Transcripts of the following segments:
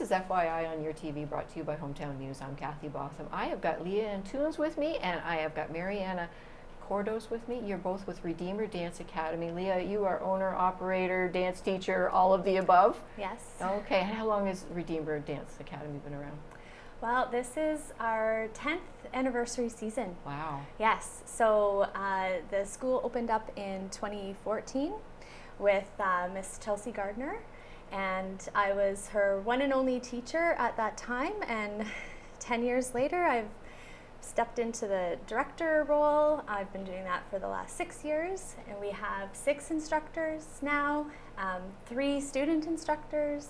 is FYI on your TV, brought to you by Hometown News. I'm Kathy Botham. I have got Leah Antunes with me, and I have got Marianna Cordos with me. You're both with Redeemer Dance Academy. Leah, you are owner, operator, dance teacher, all of the above? Yes. Okay, and how long has Redeemer Dance Academy been around? Well, this is our 10th anniversary season. Wow. Yes, so the school opened up in 2014 with Miss Chelsea Gardner, and I was her one and only teacher at that time, and 10 years later I've stepped into the director role. I've been doing that for the last 6 years, and we have 6 instructors now, 3 student instructors,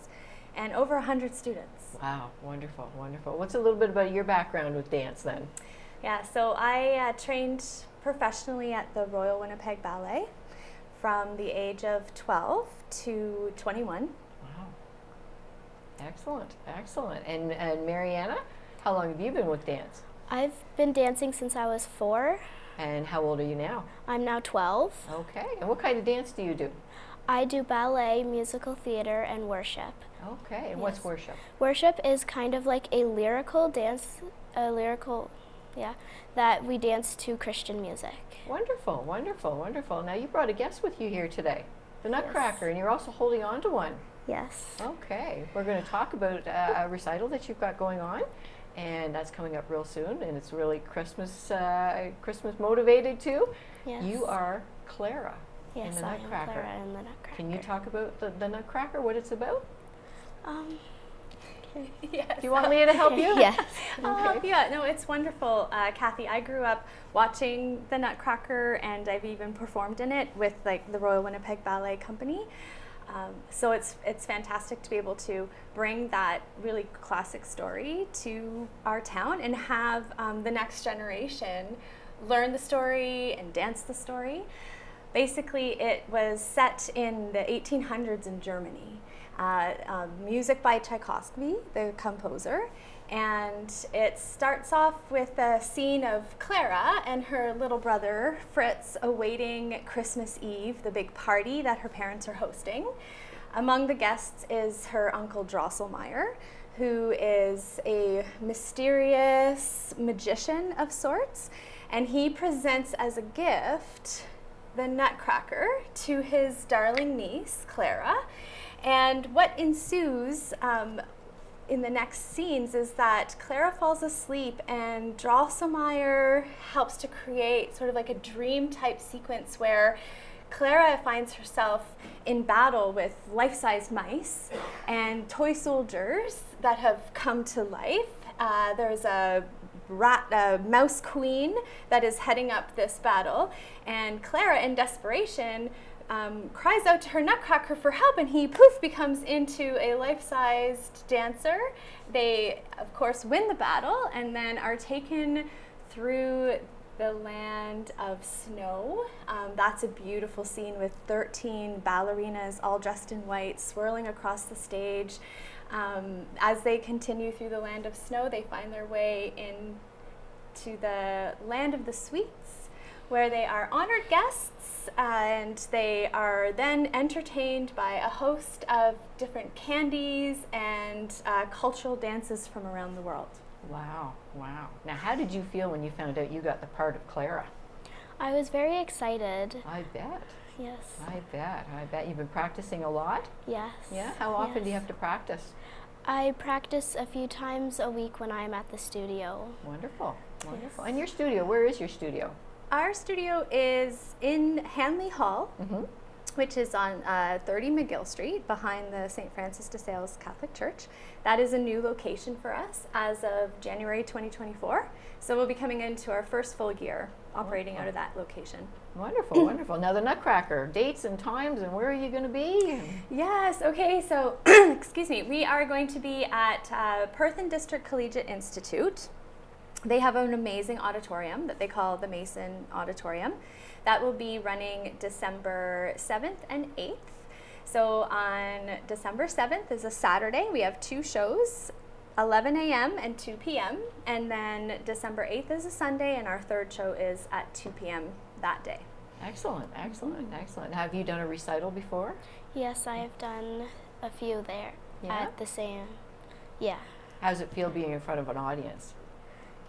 and over 100 students. Wow, wonderful, wonderful. What's a little bit about your background with dance then? Yeah, so I trained professionally at the Royal Winnipeg Ballet from the age of 12 to 21. Wow. Excellent, excellent. And Marianna, how long have you been with dance? I've been dancing since I was 4. And how old are you now? I'm now 12. Okay, and what kind of dance do you do? I do ballet, musical theater, and worship. Okay, and what's worship? Worship is kind of like a lyrical dance, that we dance to Christian music. Wonderful, wonderful, wonderful. Now you brought a guest with you here today, the Nutcracker, and you're also holding on to one. Yes. Okay, we're going to talk about a recital that you've got going on, and that's coming up real soon, and it's really Christmas motivated too. Yes. You are Clara in Yes, the I Nutcracker. am Clara in the Nutcracker. Can you talk about the Nutcracker, what it's about? Yes. Do you want Leah to help you? Yes. Yeah, no, it's wonderful, Kathy. I grew up watching the Nutcracker, and I've even performed in it with like the Royal Winnipeg Ballet Company. So it's fantastic to be able to bring that really classic story to our town and have the next generation learn the story and dance the story. Basically, it was set in the 1800s in Germany. Music by Tchaikovsky, the composer, and it starts off with a scene of Clara and her little brother Fritz awaiting Christmas Eve, the big party that her parents are hosting. Among the guests is her uncle Drosselmeyer, who is a mysterious magician of sorts, and he presents as a gift the Nutcracker to his darling niece, Clara. And what ensues in the next scenes is that Clara falls asleep, and Drosselmeyer helps to create sort of like a dream type sequence where Clara finds herself in battle with life-sized mice and toy soldiers that have come to life. There's a mouse queen that is heading up this battle, and Clara, in desperation, cries out to her Nutcracker for help, and he poof becomes into a life-sized dancer. They of course win the battle and then are taken through the land of snow. That's a beautiful scene with 13 ballerinas all dressed in white swirling across the stage. As they continue through the land of snow, they find their way into the land of the sweets, where they are honored guests, and they are then entertained by a host of different candies and cultural dances from around the world. Wow, wow. Now, how did you feel when you found out you got the part of Clara? I was very excited. I bet. Yes. I bet. You've been practicing a lot? Yes. Yeah? How often do you have to practice? I practice a few times a week when I'm at the studio. Wonderful, wonderful. Yes. And your studio, where is your studio? Our studio is in Hanley Hall, which is on 30 McGill Street behind the St. Francis de Sales Catholic Church. That is a new location for us as of January 2024. So we'll be coming into our first full year operating out of that location. Wonderful, wonderful. Now the Nutcracker, dates and times, and where are you going to be? Yes, okay, so excuse me, we are going to be at Perth and District Collegiate Institute. They have an amazing auditorium that they call the Mason Auditorium. That will be running December 7th and 8th. So on December 7th is a Saturday. We have 2 shows, 11 a.m. and 2 p.m. And then December 8th is a Sunday, and our 3rd show is at 2 p.m. that day. Excellent, excellent, excellent. Have you done a recital before? Yes, I have done a few there Yeah? at the same Yeah. How does it feel being in front of an audience?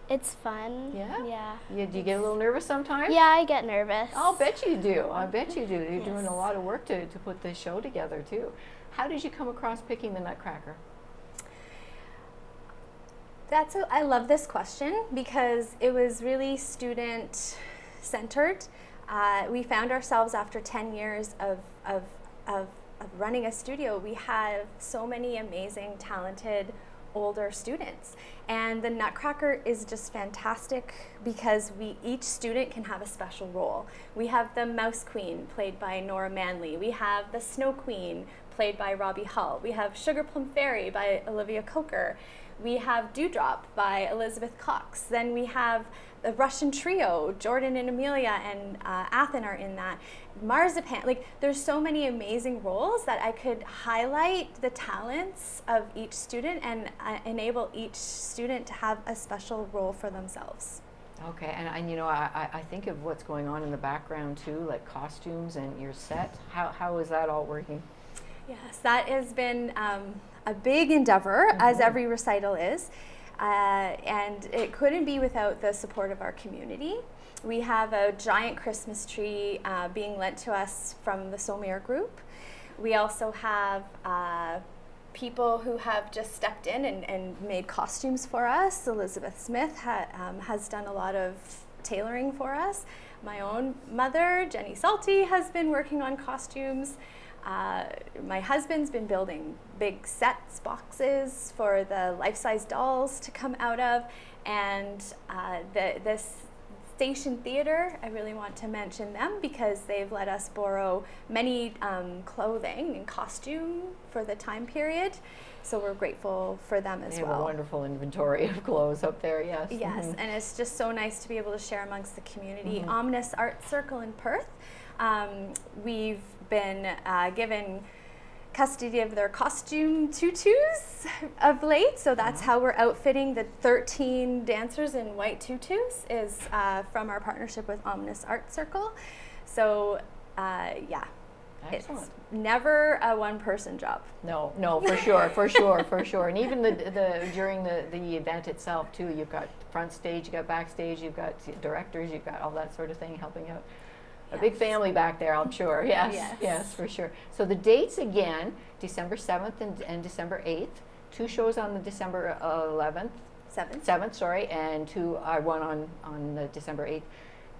It's fun. Yeah? Yeah. Do you get a little nervous sometimes? Yeah, I get nervous. I'll bet you do. I bet you do. You're doing Yes. a lot of work to put this show together too. How did you come across picking the Nutcracker? I love this question because it was really student centered. We found ourselves after 10 years of running a studio. We have so many amazing, talented older students, and the Nutcracker is just fantastic because each student can have a special role. We have the Mouse Queen played by Nora Manley. We have the Snow Queen played by Robbie Hull. We have Sugar Plum Fairy by Olivia Coker. We have Dewdrop by Elizabeth Cox. Then we have the Russian Trio, Jordan and Amelia and Athen are in that. Marzipan, like there's so many amazing roles that I could highlight the talents of each student and enable each student to have a special role for themselves. Okay, and you know, I think of what's going on in the background too, like costumes and your set. How is that all working? Yes, that has been a big endeavor, as every recital is. And it couldn't be without the support of our community. We have a giant Christmas tree being lent to us from the Sommier Group. We also have people who have just stepped in and made costumes for us. Elizabeth Smith has done a lot of tailoring for us. My own mother, Jenny Salty, has been working on costumes. My husband's been building big sets, boxes for the life-size dolls to come out of, and this Station Theatre, I really want to mention them because they've let us borrow many clothing and costume for the time period, so we're grateful for them as well. They have a wonderful inventory of clothes up there, yes. Yes, and it's just so nice to be able to share amongst the community. Omnis Art Circle in Perth, we've been given custody of their costume tutus of late, so that's how we're outfitting the 13 dancers in white tutus is from our partnership with Omnis Art Circle. So yeah, Excellent. it's never a one-person job. No, for sure. And even during the event itself too, you've got front stage, you've got backstage, you've got directors, you've got all that sort of thing helping out. A big family back there, I'm sure. Yes, for sure. So the dates again, December 7th and December 8th. 2 shows on the December 11th. 7th, sorry, and one on the December 8th.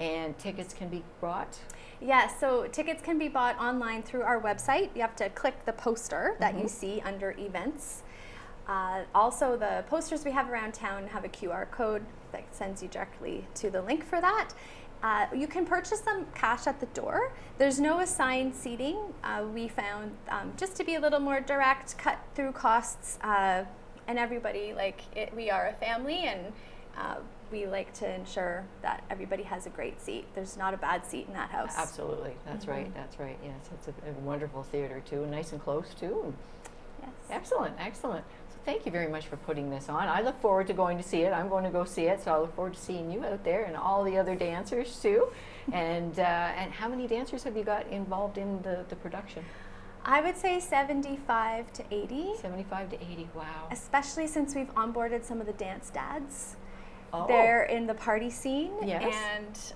And tickets can be bought? Yeah, so tickets can be bought online through our website. You have to click the poster that you see under events. Also, the posters we have around town have a QR code that sends you directly to the link for that. You can purchase them cash at the door. There's no assigned seating. We found just to be a little more direct, cut through costs, and everybody, we are a family, and we like to ensure that everybody has a great seat. There's not a bad seat in that house. Absolutely, that's right. Yes, it's a wonderful theater too, nice and close too. Yes. Excellent. Thank you very much for putting this on. I look forward to going to see it. I'm going to go see it, so I look forward to seeing you out there and all the other dancers too. And how many dancers have you got involved in the production? I would say 75 to 80. 75 to 80, wow. Especially since we've onboarded some of the dance dads. Oh. They're in the party scene, yes. And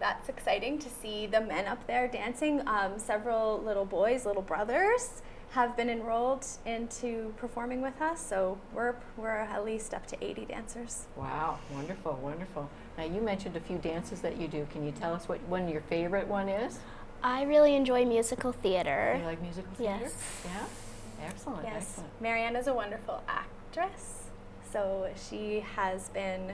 that's exciting to see the men up there dancing. Several little boys, little brothers, have been enrolled into performing with us, so we're at least up to 80 dancers. Wow, wonderful. Now you mentioned a few dances that you do. Can you tell us what one your favorite one is? I really enjoy musical theater. You like musical theater? Yes. Yeah? Excellent. Yes, Marianna's a wonderful actress, so she has been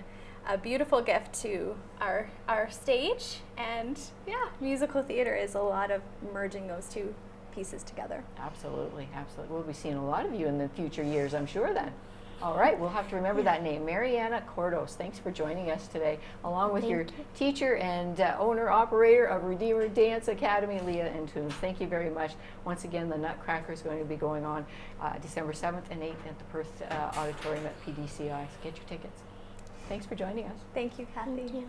a beautiful gift to our stage, and yeah, musical theater is a lot of merging those two pieces together. Absolutely. We'll be seeing a lot of you in the future years, I'm sure then. All right, we'll have to remember that name, Marianna Cordos. Thanks for joining us today, along with your teacher and owner-operator of Redeemer Dance Academy, Leia and Tunes. Thank you very much. Once again, the Nutcracker is going to be going on December 7th and 8th at the Perth Auditorium at PDCI. So get your tickets. Thanks for joining us. Thank you, Kathy. Thank you.